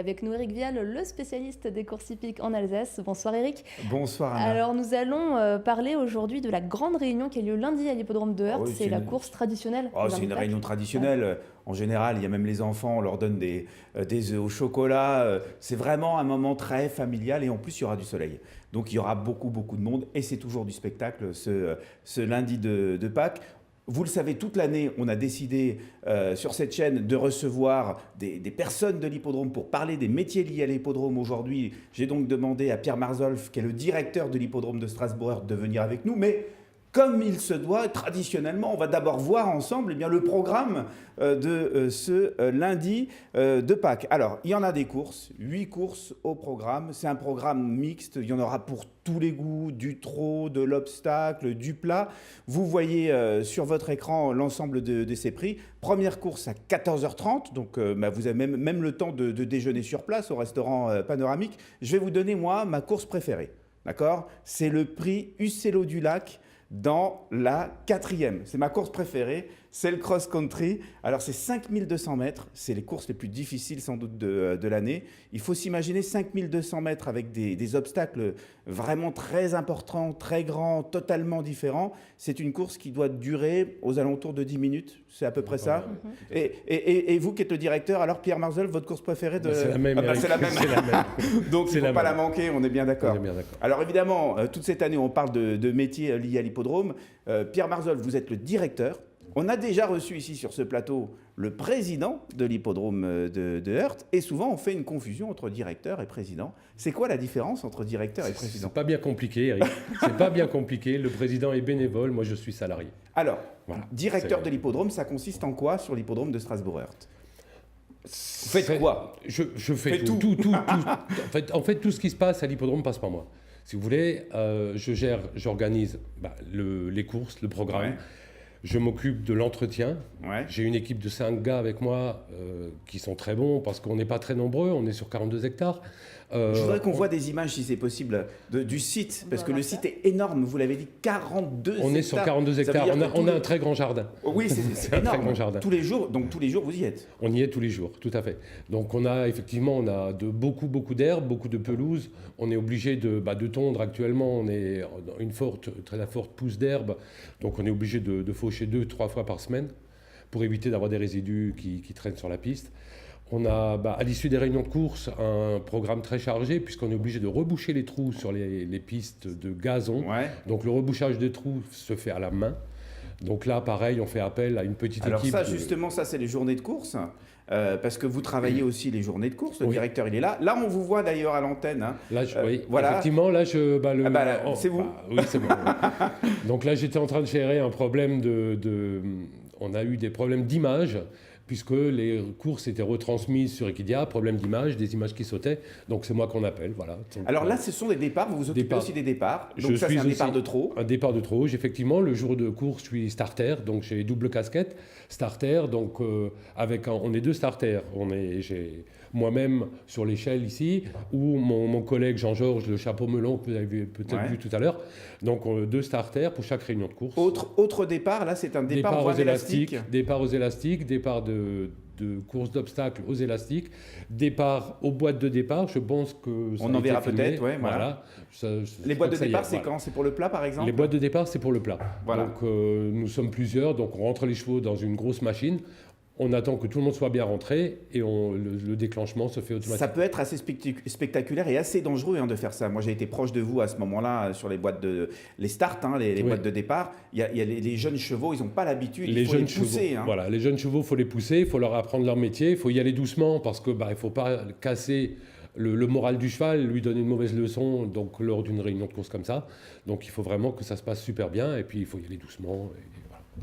avec nous Eric Vial, le spécialiste des courses hippiques en Alsace. Bonsoir Eric. Bonsoir Anna. Alors nous allons parler aujourd'hui de la grande réunion qui a lieu lundi à l'hippodrome de Heurt. C'est la course traditionnelle. C'est une réunion traditionnelle. En général, il y a même les enfants, on leur donne des œufs au chocolat. C'est vraiment un moment très familial et en plus il y aura du soleil. Donc il y aura beaucoup de monde et c'est toujours du spectacle ce lundi de Pâques. Vous le savez, toute l'année, on a décidé sur cette chaîne de recevoir des personnes de l'hippodrome pour parler des métiers liés à l'hippodrome. Aujourd'hui, j'ai donc demandé à Pierre Marzolf, qui est le directeur de l'hippodrome de Strasbourg, de venir avec nous. Mais comme il se doit, traditionnellement, on va d'abord voir ensemble le programme de ce lundi de Pâques. Alors, il y en a des courses, 8 courses au programme. C'est un programme mixte, il y en aura pour tous les goûts, du trot, de l'obstacle, du plat. Vous voyez sur votre écran l'ensemble de ces prix. Première course à 14h30, donc vous avez même le temps de déjeuner sur place au restaurant panoramique. Je vais vous donner, moi, ma course préférée. D'accord ? C'est le prix Uccello du Lac, dans la 4e. C'est ma course préférée, c'est le cross-country. Alors c'est 5200 mètres, c'est les courses les plus difficiles sans doute de l'année. Il faut s'imaginer 5200 mètres avec des obstacles vraiment très importants, très grands, totalement différents. C'est une course qui doit durer aux alentours de 10 minutes, c'est à peu près ça. Et vous qui êtes le directeur, alors Pierre Marzolf, votre course préférée C'est la même. C'est la même. Donc il ne faut pas la manquer, on est bien d'accord. Alors évidemment, toute cette année, on parle de métiers liés à l'hippodrome. Pierre Marzolf, vous êtes le directeur. On a déjà reçu ici sur ce plateau le président de l'hippodrome de Heurt et souvent on fait une confusion entre directeur et président. C'est quoi la différence entre directeur et président ? C'est pas bien compliqué, Eric. C'est pas bien compliqué. Le président est bénévole, moi je suis salarié. Alors, voilà, directeur de l'hippodrome, ça consiste en quoi sur l'hippodrome de Strasbourg-Heurt ? Vous faites quoi ? Je fais tout. En fait, tout ce qui se passe à l'hippodrome passe par moi. Si vous voulez, j'organise les courses, le programme. Ouais. Je m'occupe de l'entretien. Ouais. J'ai une équipe de 5 gars avec moi qui sont très bons parce qu'on n'est pas très nombreux, on est sur 42 hectares. Je voudrais qu'on voit des images, si c'est possible, du site, parce que le site est énorme, vous l'avez dit, 42 hectares. On est sur 42 hectares, on a un très grand jardin. Oui, c'est énorme. Très grand jardin. Tous les jours, vous y êtes. On y est tous les jours, tout à fait. Donc on a beaucoup d'herbes, beaucoup de pelouses. On est obligé de tondre actuellement, on est dans une très forte pousse d'herbe, donc on est obligé de faucher 2-3 fois par semaine pour éviter d'avoir des résidus qui traînent sur la piste. On a, à l'issue des réunions de course, un programme très chargé puisqu'on est obligé de reboucher les trous sur les pistes de gazon. Ouais. Donc le rebouchage des trous se fait à la main. Donc là, pareil, on fait appel à une petite équipe. Alors justement, ça c'est les journées de course. Parce que vous travaillez aussi les journées de course, le directeur il est là. Là on vous voit d'ailleurs à l'antenne. Hein. Là, oui, voilà. Effectivement, là c'est vous. Oui, c'est moi. Donc là j'étais en train de gérer un problème on a eu des problèmes d'image, puisque les courses étaient retransmises sur Equidia, problème d'image, des images qui sautaient, donc c'est moi qu'on appelle. Voilà. Donc, alors là, ce sont des départs, vous vous occupez aussi des départs, donc ça c'est un départ de trot. Un départ de trot, effectivement, le jour de course, je suis starter, donc j'ai double casquette, starter, donc on est 2 starters, j'ai moi-même sur l'échelle ici, ou mon collègue Jean-Georges, le chapeau melon que vous avez peut-être vu tout à l'heure, donc 2 starters pour chaque réunion de course. Autre départ, là c'est un départ aux élastiques. Départ aux élastiques, départ de course d'obstacles aux élastiques, départ aux boîtes de départ, je pense que ça on en verra peut-être, ouais, voilà. Les boîtes de départ, c'est quand ? C'est pour le plat par exemple ? Les boîtes de départ, c'est pour le plat. Voilà. Donc nous sommes plusieurs, donc on rentre les chevaux dans une grosse machine. On attend que tout le monde soit bien rentré et le déclenchement se fait automatiquement. Ça peut être assez spectaculaire et assez dangereux de faire ça. Moi, j'ai été proche de vous à ce moment-là sur les boîtes les starts, les boîtes de départ. Il y a les jeunes chevaux, ils n'ont pas l'habitude. Il faut les pousser. Voilà, les jeunes chevaux, il faut les pousser, il faut leur apprendre leur métier, il faut y aller doucement parce que il faut pas casser le moral du cheval, lui donner une mauvaise leçon donc lors d'une réunion de course comme ça. Donc il faut vraiment que ça se passe super bien et puis il faut y aller doucement.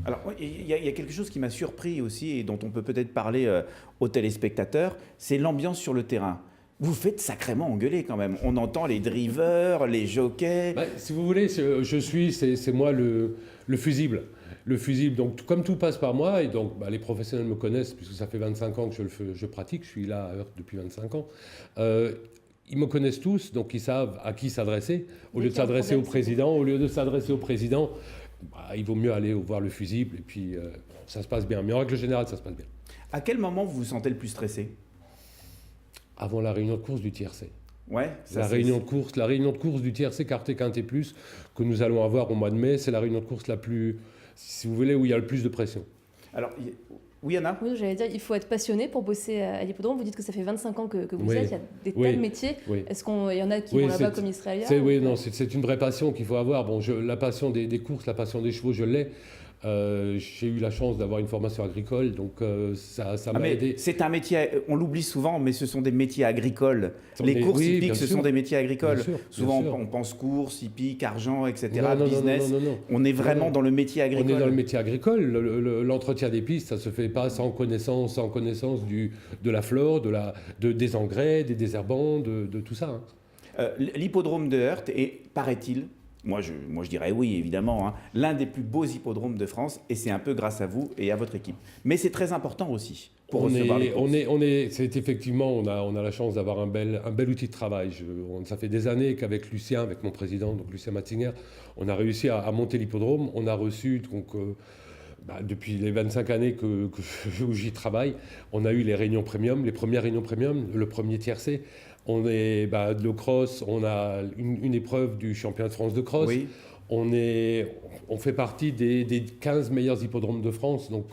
Alors, il y a quelque chose qui m'a surpris aussi et dont on peut peut-être parler aux téléspectateurs, c'est l'ambiance sur le terrain. Vous faites sacrément engueuler quand même. On entend les drivers, les jockeys. Si vous voulez, c'est moi le fusible. Le fusible, donc comme tout passe par moi, et donc les professionnels me connaissent, puisque ça fait 25 ans que je pratique, je suis là à Heurt depuis 25 ans. Ils me connaissent tous, donc ils savent à qui s'adresser. Au lieu de s'adresser au président, il vaut mieux aller voir le fusible, et puis ça se passe bien. Mais en règle générale, ça se passe bien. À quel moment vous vous sentez le plus stressé ? avant la réunion de course du TRC. Ouais, la réunion de course du TRC Quartet Quintet Plus que nous allons avoir au mois de mai, c'est la réunion de course la plus, si vous voulez, où il y a le plus de pression. Alors, oui, Anna ? Oui, j'allais dire, il faut être passionné pour bosser à l'hippodrome. Vous dites que ça fait 25 ans que vous y êtes, il y a des tas de métiers. Oui. Est-ce qu'il y en a qui vont là-bas comme Israël ? Oui, non, c'est une vraie passion qu'il faut avoir. Bon, la passion des courses, la passion des chevaux, je l'ai. J'ai eu la chance d'avoir une formation agricole, donc ça m'a aidé. C'est un métier, on l'oublie souvent, mais ce sont des métiers agricoles. Les courses hippiques, ce sont des métiers agricoles. Souvent, on pense courses, hippiques, argent, etc., business. Non. On est vraiment dans le métier agricole. On est dans le métier agricole. L'entretien des pistes, ça ne se fait pas sans connaissance de la flore, des engrais, des désherbants, de tout ça. L'hippodrome de Heurt est, paraît-il, moi je dirais oui, évidemment, l'un des plus beaux hippodromes de France, et c'est un peu grâce à vous et à votre équipe. Mais c'est très important aussi pour recevoir les courses. C'est effectivement, on a la chance d'avoir un bel outil de travail. Ça fait des années qu'avec Lucien, avec mon président, donc Lucien Matzinger, on a réussi à monter l'hippodrome. On a reçu, depuis les 25 années où j'y travaille, on a eu les réunions premium, les premières réunions premium, le premier tiercé. On est de cross, on a une épreuve du championnat de France de cross. Oui. On fait partie des 15 meilleurs hippodromes de France, donc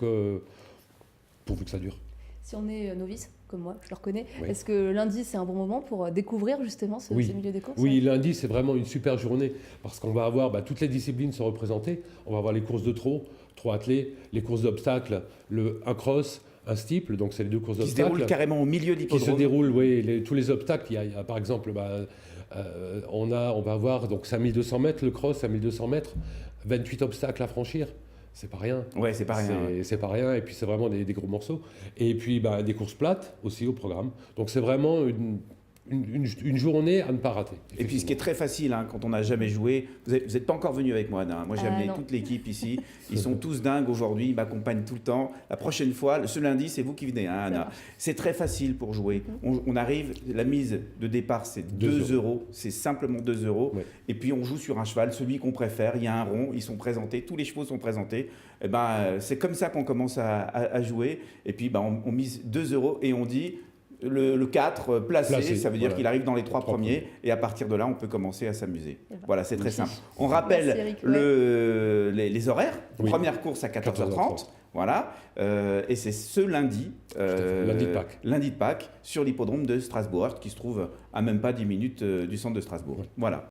pourvu que ça dure. Si on est novice, comme moi, je le reconnais, Oui. est-ce que lundi, c'est un bon moment pour découvrir justement ce milieu des courses ? Oui, lundi, c'est vraiment une super journée, parce qu'on va avoir, toutes les disciplines sont représentées. On va avoir les courses de trot attelés, les courses d'obstacles, un cross, un steeple, donc c'est les deux courses d'obstacles. Qui se déroulent carrément au milieu de l'hippodrome. Qui se déroulent, oui, tous les obstacles. Il y a par exemple, on va avoir donc 5200 mètres, le cross, 5200 mètres, 28 obstacles à franchir. C'est pas rien. Ouais, c'est pas rien. C'est pas rien, et puis c'est vraiment des gros morceaux. Et puis des courses plates aussi au programme. Donc c'est vraiment une journée à ne pas rater. Et puis ce qui est très facile, quand on n'a jamais joué, vous n'êtes pas encore venu avec moi, Anna. Moi j'ai amené toute l'équipe ici, ils sont tous dingues aujourd'hui, ils m'accompagnent tout le temps. La prochaine fois, ce lundi, c'est vous qui venez, Anna. C'est très facile pour jouer. On arrive, la mise de départ c'est 2 €, c'est simplement 2 €. Ouais. Et puis on joue sur un cheval, celui qu'on préfère, il y a un rond, ils sont présentés, tous les chevaux sont présentés. Et c'est comme ça qu'on commence à jouer. Et puis on mise 2 € et on dit... Le 4 placé, ça veut dire qu'il arrive dans les 3 premiers et à partir de là, on peut commencer à s'amuser. Voilà, c'est très simple. On rappelle les horaires. Oui. Première course à 14h30. Voilà. Et c'est ce lundi, lundi de Pâques, sur l'hippodrome de Strasbourg, qui se trouve à même pas 10 minutes du centre de Strasbourg. Oui. Voilà.